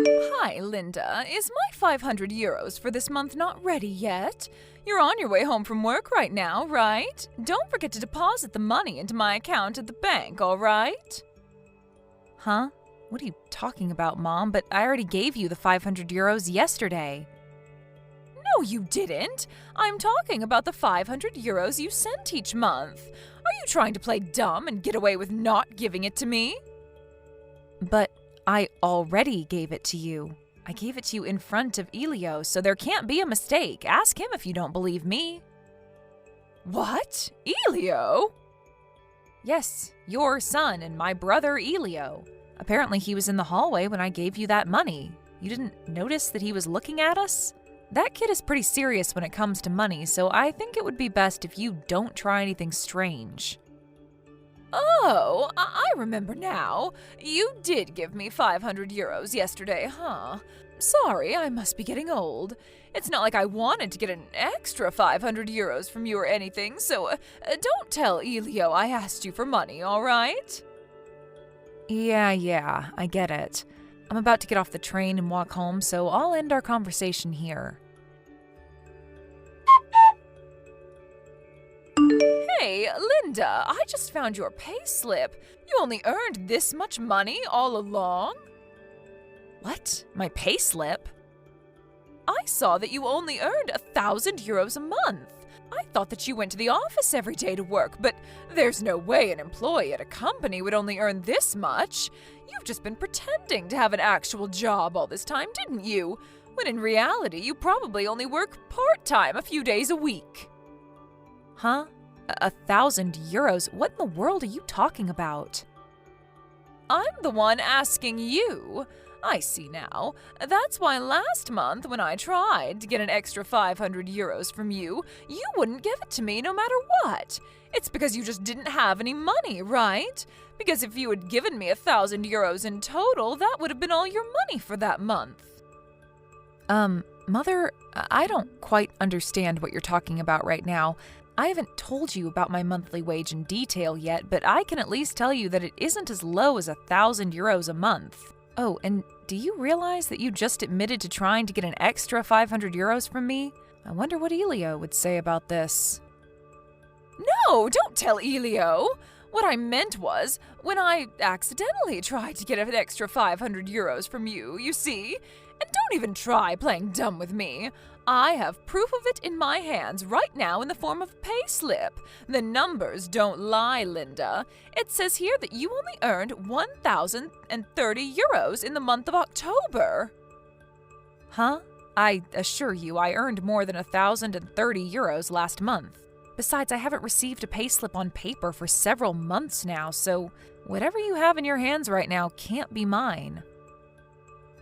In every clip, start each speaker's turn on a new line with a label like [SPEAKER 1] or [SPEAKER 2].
[SPEAKER 1] Hi, Linda. Is my 500 euros for this month not ready yet? You're on your way home from work right now, right? Don't forget to deposit the money into my account at the bank, all right? Huh? What are you talking about, Mom? But I already gave you the 500 euros yesterday. No, you didn't. I'm talking about the 500 euros you sent each month. Are you trying to play dumb and get away with not giving it to me? But I already gave it to you. I gave it to you in front of Elio, so there can't be a mistake. Ask him if you don't believe me. What? Elio? Yes, your son and my brother Elio. Apparently he was in the hallway when I gave you that money. You didn't notice that he was looking at us? That kid is pretty serious when it comes to money, so I think it would be best if you don't try anything strange. Oh, I remember now. You did give me 500 euros yesterday, huh? Sorry, I must be getting old. It's not like I wanted to get an extra 500 euros from you or anything, so don't tell Elio I asked you for money, all right? Yeah, I get it. I'm about to get off the train and walk home, so I'll end our conversation here. Hey, Linda, I just found your payslip. You only earned this much money all along? What? My payslip? I saw that you only earned 1,000 euros a month. I thought that you went to the office every day to work, but there's no way an employee at a company would only earn this much. You've just been pretending to have an actual job all this time, didn't you? When in reality, you probably only work part-time a few days a week. Huh? 1,000 euros? What in the world are you talking about? I'm the one asking you. I see now. That's why last month when I tried to get an extra 500 euros from you, you wouldn't give it to me no matter what. It's because you just didn't have any money, right? Because if you had given me 1,000 euros in total, that would have been all your money for that month. Mother, I don't quite understand what you're talking about right now. I haven't told you about my monthly wage in detail yet, but I can at least tell you that it isn't as low as 1,000 euros a month. Oh, and do you realize that you just admitted to trying to get an extra 500 euros from me? I wonder what Elio would say about this. No, don't tell Elio! What I meant was, when I accidentally tried to get an extra 500 euros from you, you see? And don't even try playing dumb with me. I have proof of it in my hands right now in the form of payslip. The numbers don't lie, Linda. It says here that you only earned 1,030 euros in the month of October. Huh? I assure you I earned more than 1,030 euros last month. Besides, I haven't received a payslip on paper for several months now, so whatever you have in your hands right now can't be mine.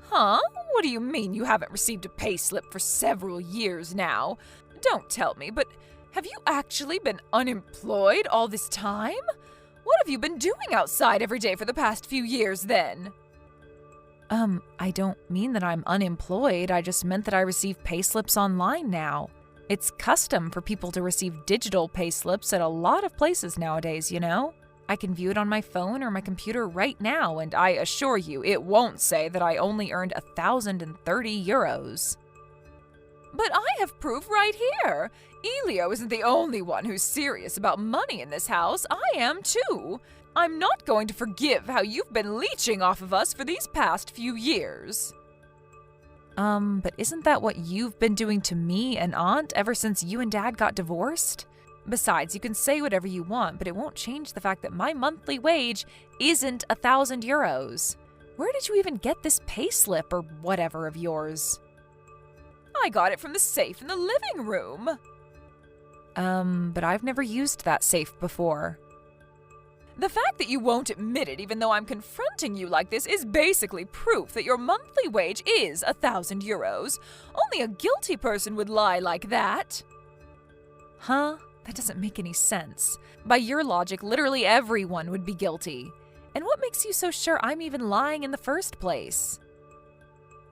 [SPEAKER 1] Huh? What do you mean you haven't received a payslip for several years now? Don't tell me, but have you actually been unemployed all this time? What have you been doing outside every day for the past few years then? I don't mean that I'm unemployed. I just meant that I receive payslips online now. It's custom for people to receive digital payslips at a lot of places nowadays, you know? I can view it on my phone or my computer right now, and I assure you it won't say that I only earned 1,030 euros. But I have proof right here. Elio isn't the only one who's serious about money in this house. I am too. I'm not going to forgive how you've been leeching off of us for these past few years. But isn't that what you've been doing to me and Aunt ever since you and Dad got divorced? Besides, you can say whatever you want, but it won't change the fact that my monthly wage isn't 1,000 euros. Where did you even get this payslip or whatever of yours? I got it from the safe in the living room. But I've never used that safe before. The fact that you won't admit it even though I'm confronting you like this is basically proof that your monthly wage is 1,000 euros. Only a guilty person would lie like that. Huh? That doesn't make any sense. By your logic, literally everyone would be guilty. And what makes you so sure I'm even lying in the first place?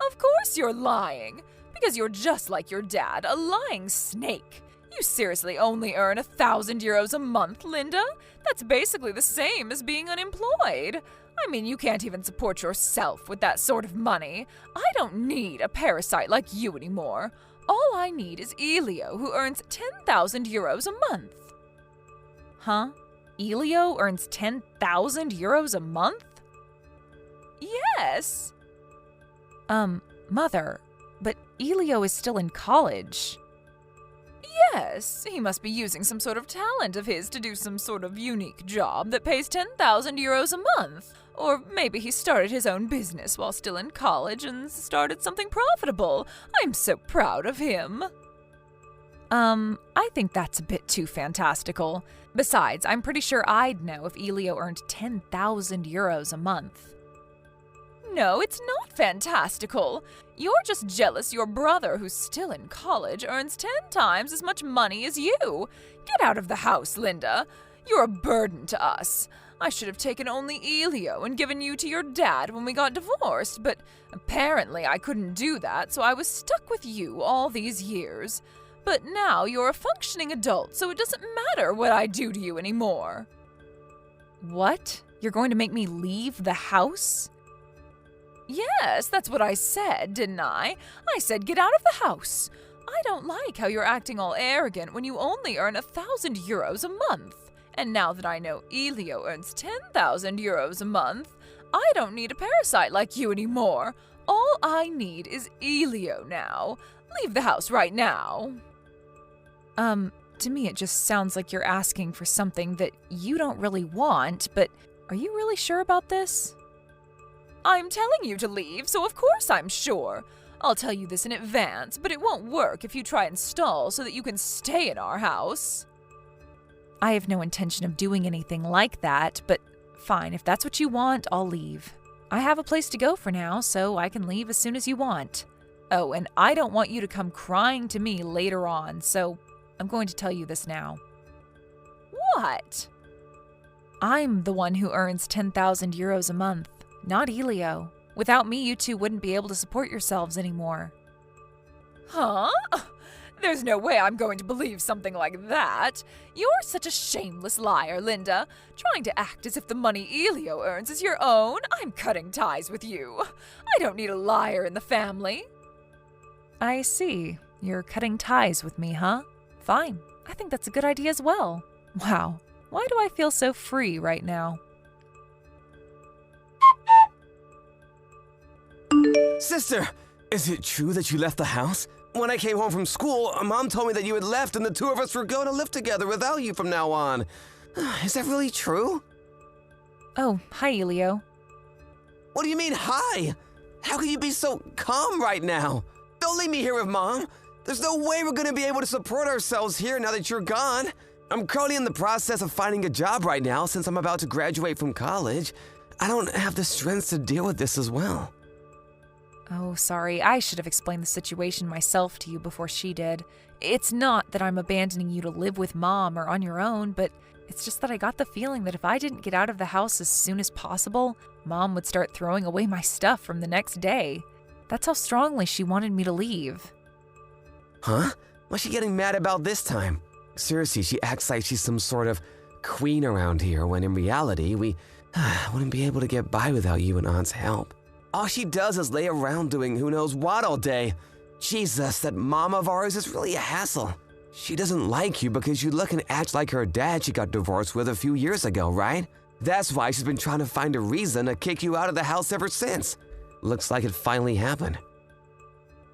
[SPEAKER 1] Of course you're lying, because you're just like your dad, a lying snake. You seriously only earn 1,000 euros a month, Linda? That's basically the same as being unemployed. I mean, you can't even support yourself with that sort of money. I don't need a parasite like you anymore. All I need is Elio, who earns 10,000 euros a month. Huh? Elio earns 10,000 euros a month? Yes. Mother, but Elio is still in college. Yes, he must be using some sort of talent of his to do some sort of unique job that pays 10,000 euros a month. Or maybe he started his own business while still in college and started something profitable. I'm so proud of him. I think that's a bit too fantastical. Besides, I'm pretty sure I'd know if Elio earned 10,000 euros a month. No, it's not fantastical. You're just jealous your brother, who's still in college, earns 10 times as much money as you. Get out of the house, Linda. You're a burden to us. I should have taken only Elio and given you to your dad when we got divorced, but apparently I couldn't do that, so I was stuck with you all these years. But now you're a functioning adult, so it doesn't matter what I do to you anymore. What? You're going to make me leave the house? Yes, that's what I said, didn't I? I said get out of the house. I don't like how you're acting all arrogant when you only earn 1,000 euros a month. And now that I know Elio earns 10,000 euros a month, I don't need a parasite like you anymore. All I need is Elio now. Leave the house right now. To me it just sounds like you're asking for something that you don't really want, but are you really sure about this? I'm telling you to leave, so of course I'm sure. I'll tell you this in advance, but it won't work if you try and stall so that you can stay in our house. I have no intention of doing anything like that, but fine, if that's what you want, I'll leave. I have a place to go for now, so I can leave as soon as you want. Oh, and I don't want you to come crying to me later on, so I'm going to tell you this now. What? I'm the one who earns 10,000 euros a month, not Elio. Without me, you two wouldn't be able to support yourselves anymore. Huh? There's no way I'm going to believe something like that. You're such a shameless liar, Linda. Trying to act as if the money Elio earns is your own. I'm cutting ties with you. I don't need a liar in the family. I see. You're cutting ties with me, huh? Fine. I think that's a good idea as well. Wow. Why do I feel so free right now?
[SPEAKER 2] Sister, is it true that you left the house? When I came home from school, Mom told me that you had left and the two of us were going to live together without you from now on. Is that really true?
[SPEAKER 1] Oh, hi, Elio.
[SPEAKER 2] What do you mean, hi? How can you be so calm right now? Don't leave me here with Mom. There's no way we're going to be able to support ourselves here now that you're gone. I'm currently in the process of finding a job right now since I'm about to graduate from college. I don't have the strength to deal with this as well.
[SPEAKER 1] Oh, sorry. I should have explained the situation myself to you before she did. It's not that I'm abandoning you to live with Mom or on your own, but it's just that I got the feeling that if I didn't get out of the house as soon as possible, Mom would start throwing away my stuff from the next day. That's how strongly she wanted me to leave.
[SPEAKER 2] Huh? What's she getting mad about this time? Seriously, she acts like she's some sort of queen around here, when in reality, we wouldn't be able to get by without you and Aunt's help. All she does is lay around doing who knows what all day. Jesus, that mom of ours is really a hassle. She doesn't like you because you look and act like her dad she got divorced with a few years ago, right? That's why she's been trying to find a reason to kick you out of the house ever since. Looks like it finally happened.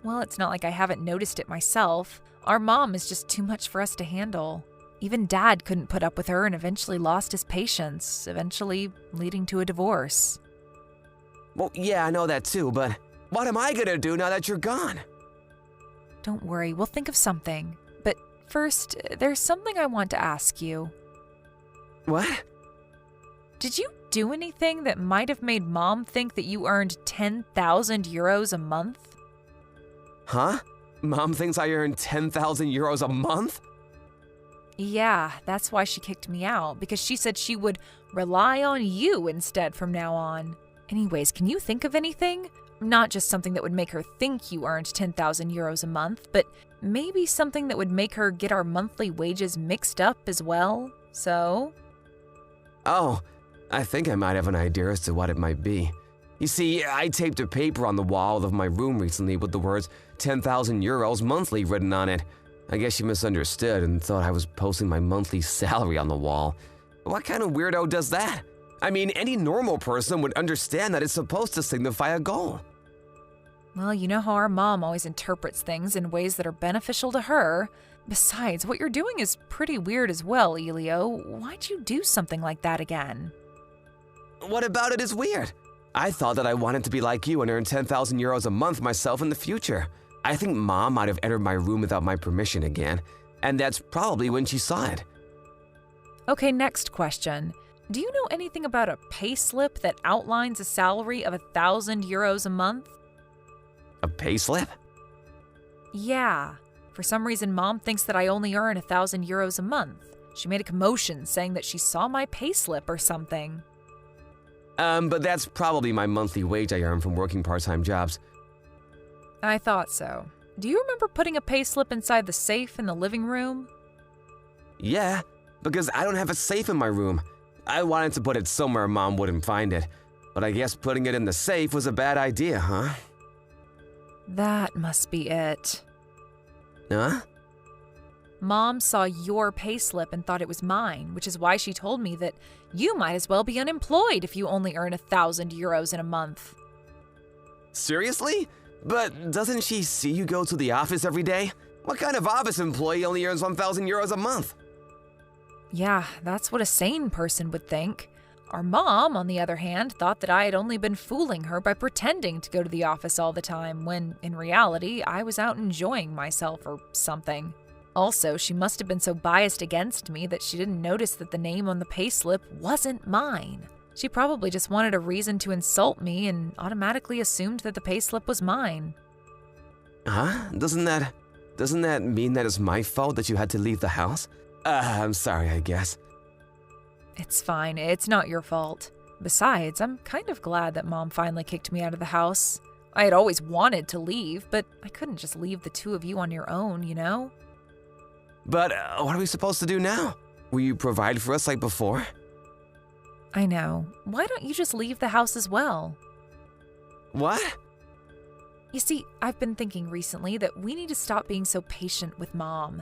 [SPEAKER 1] Well, it's not like I haven't noticed it myself. Our mom is just too much for us to handle. Even Dad couldn't put up with her and eventually lost his patience, eventually leading to a divorce.
[SPEAKER 2] Well, yeah, I know that too, but what am I gonna do now that you're gone?
[SPEAKER 1] Don't worry, we'll think of something. But first, there's something I want to ask you.
[SPEAKER 2] What?
[SPEAKER 1] Did you do anything that might have made Mom think that you earned 10,000 euros a month?
[SPEAKER 2] Huh? Mom thinks I earn 10,000 euros a month?
[SPEAKER 1] Yeah, that's why she kicked me out, because she said she would rely on you instead from now on. Anyways, can you think of anything? Not just something that would make her think you earned 10,000 euros a month, but maybe something that would make her get our monthly wages mixed up as well, so?
[SPEAKER 2] Oh, I think I might have an idea as to what it might be. You see, I taped a paper on the wall of my room recently with the words 10,000 euros monthly written on it. I guess she misunderstood and thought I was posting my monthly salary on the wall. What kind of weirdo does that? I mean, any normal person would understand that it's supposed to signify a goal.
[SPEAKER 1] Well, you know how our mom always interprets things in ways that are beneficial to her. Besides, what you're doing is pretty weird as well, Elio. Why'd you do something like that again?
[SPEAKER 2] What about it is weird? I thought that I wanted to be like you and earn 10,000 euros a month myself in the future. I think Mom might have entered my room without my permission again, and that's probably when she saw it.
[SPEAKER 1] Okay, next question. Do you know anything about a payslip that outlines a salary of 1,000 euros a month?
[SPEAKER 2] A payslip?
[SPEAKER 1] Yeah. For some reason, Mom thinks that I only earn 1,000 euros a month. She made a commotion saying that she saw my payslip or something.
[SPEAKER 2] But that's probably my monthly wage I earn from working part-time jobs.
[SPEAKER 1] I thought so. Do you remember putting a payslip inside the safe in the living room?
[SPEAKER 2] Yeah, because I don't have a safe in my room. I wanted to put it somewhere Mom wouldn't find it, but I guess putting it in the safe was a bad idea, huh?
[SPEAKER 1] That must be it.
[SPEAKER 2] Huh?
[SPEAKER 1] Mom saw your payslip and thought it was mine, which is why she told me that you might as well be unemployed if you only earn 1,000 euros in a month.
[SPEAKER 2] Seriously? But doesn't she see you go to the office every day? What kind of office employee only earns 1,000 euros a month?
[SPEAKER 1] Yeah, that's what a sane person would think. Our mom, on the other hand, thought that I had only been fooling her by pretending to go to the office all the time, when, in reality, I was out enjoying myself or something. Also, she must have been so biased against me that she didn't notice that the name on the payslip wasn't mine. She probably just wanted a reason to insult me and automatically assumed that the payslip was mine.
[SPEAKER 2] Huh? Doesn't that mean that it's my fault that you had to leave the house? I'm sorry, I guess.
[SPEAKER 1] It's fine. It's not your fault. Besides, I'm kind of glad that Mom finally kicked me out of the house. I had always wanted to leave, but I couldn't just leave the two of you on your own, you know?
[SPEAKER 2] But what are we supposed to do now? Will you provide for us like before?
[SPEAKER 1] I know. Why don't you just leave the house as well?
[SPEAKER 2] What?
[SPEAKER 1] You see, I've been thinking recently that we need to stop being so patient with Mom.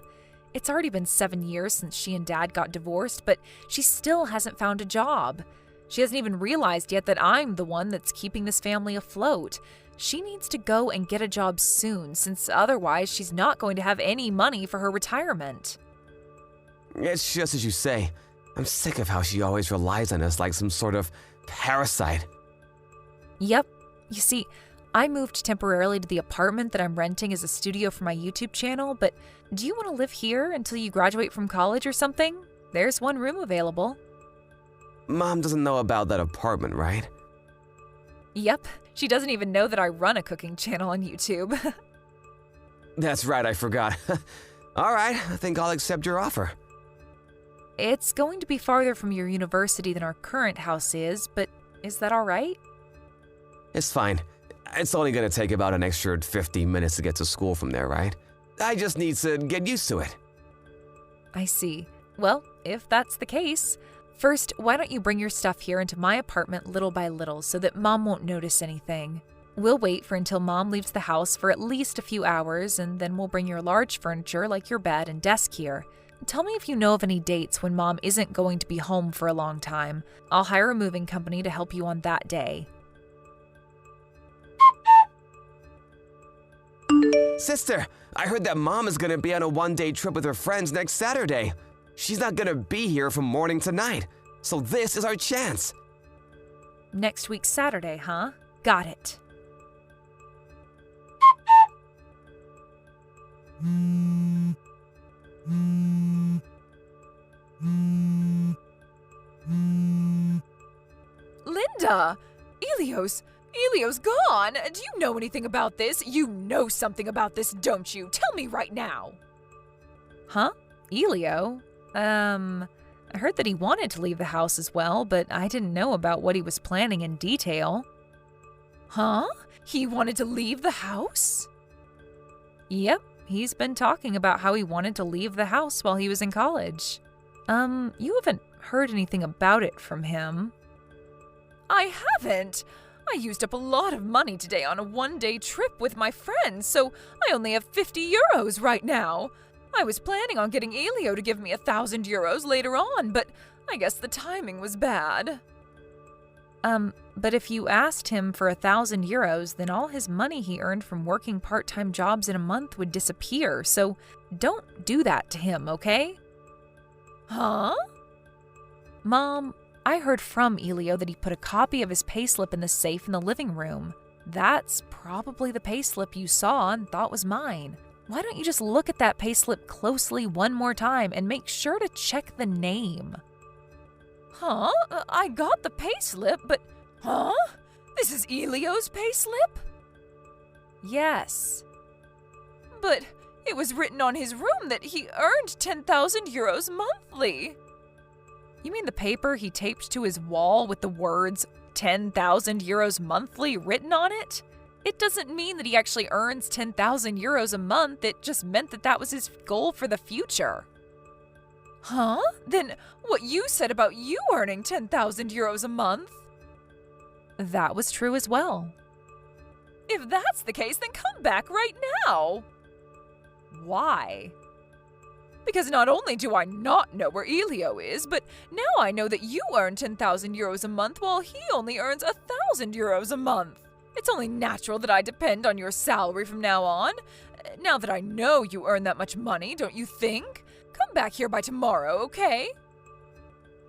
[SPEAKER 1] It's already been 7 years since she and Dad got divorced, but she still hasn't found a job. She hasn't even realized yet that I'm the one that's keeping this family afloat. She needs to go and get a job soon, since otherwise she's not going to have any money for her retirement.
[SPEAKER 2] It's just as you say. I'm sick of how she always relies on us like some sort of parasite.
[SPEAKER 1] Yep. You see, I moved temporarily to the apartment that I'm renting as a studio for my YouTube channel, but do you want to live here until you graduate from college or something? There's one room available.
[SPEAKER 2] Mom doesn't know about that apartment, right?
[SPEAKER 1] Yep. She doesn't even know that I run a cooking channel on YouTube.
[SPEAKER 2] That's right, I forgot. All right, I think I'll accept your offer.
[SPEAKER 1] It's going to be farther from your university than our current house is, but is that all right?
[SPEAKER 2] It's fine. It's only going to take about an extra 15 minutes to get to school from there, right? I just need to get used to it.
[SPEAKER 1] I see. Well, if that's the case, first, why don't you bring your stuff here into my apartment little by little so that Mom won't notice anything? We'll wait for until Mom leaves the house for at least a few hours, and then we'll bring your large furniture like your bed and desk here. Tell me if you know of any dates when Mom isn't going to be home for a long time. I'll hire a moving company to help you on that day.
[SPEAKER 2] Sister, I heard that Mom is going to be on a one-day trip with her friends next Saturday. She's not going to be here from morning to night, so this is our chance.
[SPEAKER 1] Next week Saturday, huh? Got it. Linda! Elio's gone! Do you know anything about this? You know something about this, don't you? Tell me right now! Huh? Elio? I heard that he wanted to leave the house as well, but I didn't know about what he was planning in detail. Huh? He wanted to leave the house? Yep, he's been talking about how he wanted to leave the house while he was in college. You haven't heard anything about it from him? I haven't. I used up a lot of money today on a one-day trip with my friends, so I only have 50 euros right now. I was planning on getting Elio to give me 1,000 euros later on, but I guess the timing was bad. But if you asked him for 1,000 euros, then all his money he earned from working part-time jobs in a month would disappear, so don't do that to him, okay? Huh? Mom, I heard from Elio that he put a copy of his payslip in the safe in the living room. That's probably the payslip you saw and thought was mine. Why don't you just look at that payslip closely one more time and make sure to check the name? Huh? I got the payslip, but... Huh? This is Elio's payslip? Yes. But it was written on his room that he earned 10,000 euros monthly. You mean the paper he taped to his wall with the words 10,000 euros monthly written on it? It doesn't mean that he actually earns 10,000 euros a month. It just meant that that was his goal for the future. Huh? Then what you said about you earning 10,000 euros a month? That was true as well. If that's the case, then come back right now. Why? Because not only do I not know where Elio is, but now I know that you earn 10,000 euros a month while he only earns 1,000 euros a month. It's only natural that I depend on your salary from now on. Now that I know you earn that much money, don't you think? Come back here by tomorrow, okay?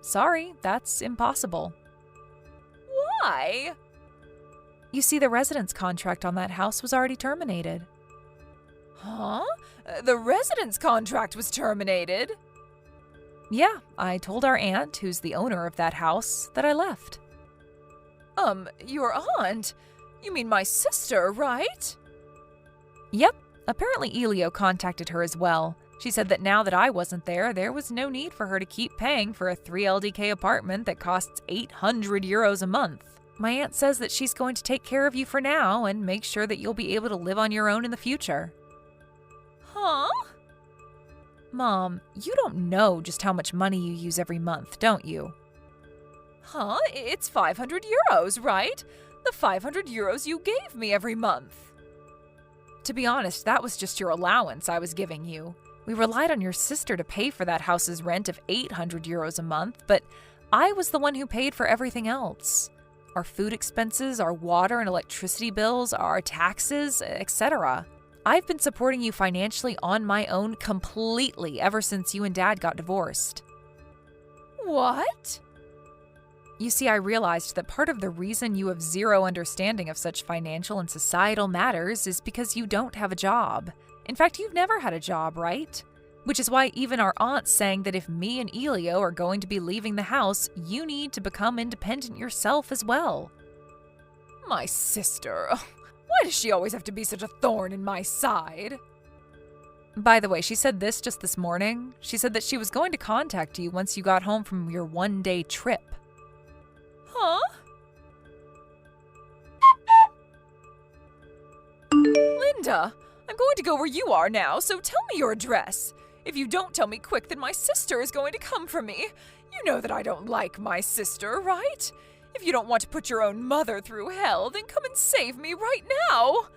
[SPEAKER 1] Sorry, that's impossible. Why? You see, the residence contract on that house was already terminated. Huh? The residence contract was terminated? Yeah, I told our aunt, who's the owner of that house, that I left. Your aunt? You mean my sister, right? Yep. Apparently Elio contacted her as well. She said that now that I wasn't there, there was no need for her to keep paying for a 3 LDK apartment that costs 800 euros a month. My aunt says that she's going to take care of you for now and make sure that you'll be able to live on your own in the future. Huh? Mom, you don't know just how much money you use every month, don't you? Huh? It's 500 euros, right? The 500 euros you gave me every month. To be honest, that was just your allowance I was giving you. We relied on your sister to pay for that house's rent of 800 euros a month, but I was the one who paid for everything else. Our food expenses, our water and electricity bills, our taxes, etc. I've been supporting you financially on my own completely ever since you and Dad got divorced. What? You see, I realized that part of the reason you have zero understanding of such financial and societal matters is because you don't have a job. In fact, you've never had a job, right? Which is why even our aunt's saying that if me and Elio are going to be leaving the house, you need to become independent yourself as well. My sister. Why does she always have to be such a thorn in my side? By the way, she said this morning. She said that she was going to contact you once you got home from your one-day trip. Huh? Linda, I'm going to go where you are now, so tell me your address. If you don't tell me quick, then my sister is going to come for me. You know that I don't like my sister, right? If you don't want to put your own mother through hell, then come and save me right now.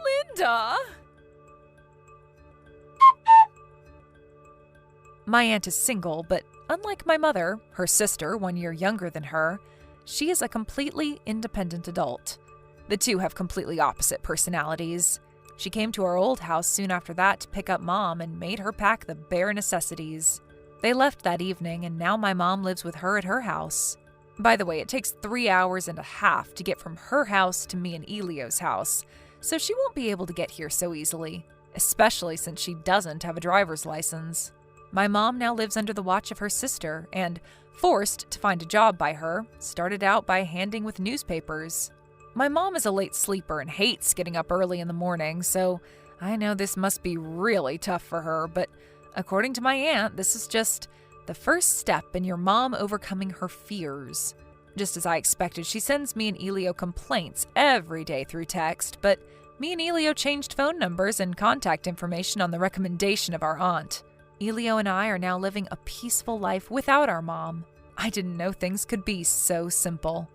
[SPEAKER 1] Linda! My aunt is single, but unlike my mother, her sister, 1 year younger than her, she is a completely independent adult. The two have completely opposite personalities. She came to our old house soon after that to pick up Mom and made her pack the bare necessities. They left that evening, and now my mom lives with her at her house. By the way, it takes 3 hours and a half to get from her house to me and Elio's house, so she won't be able to get here so easily, especially since she doesn't have a driver's license. My mom now lives under the watch of her sister and, forced to find a job by her, started out by handing with newspapers. My mom is a late sleeper and hates getting up early in the morning, so I know this must be really tough for her, but according to my aunt, this is just the first step in your mom overcoming her fears. Just as I expected, she sends me and Elio complaints every day through text, but Me and Elio changed phone numbers and contact information on the recommendation of our aunt. Elio and I are now living a peaceful life without our mom. I didn't know things could be so simple.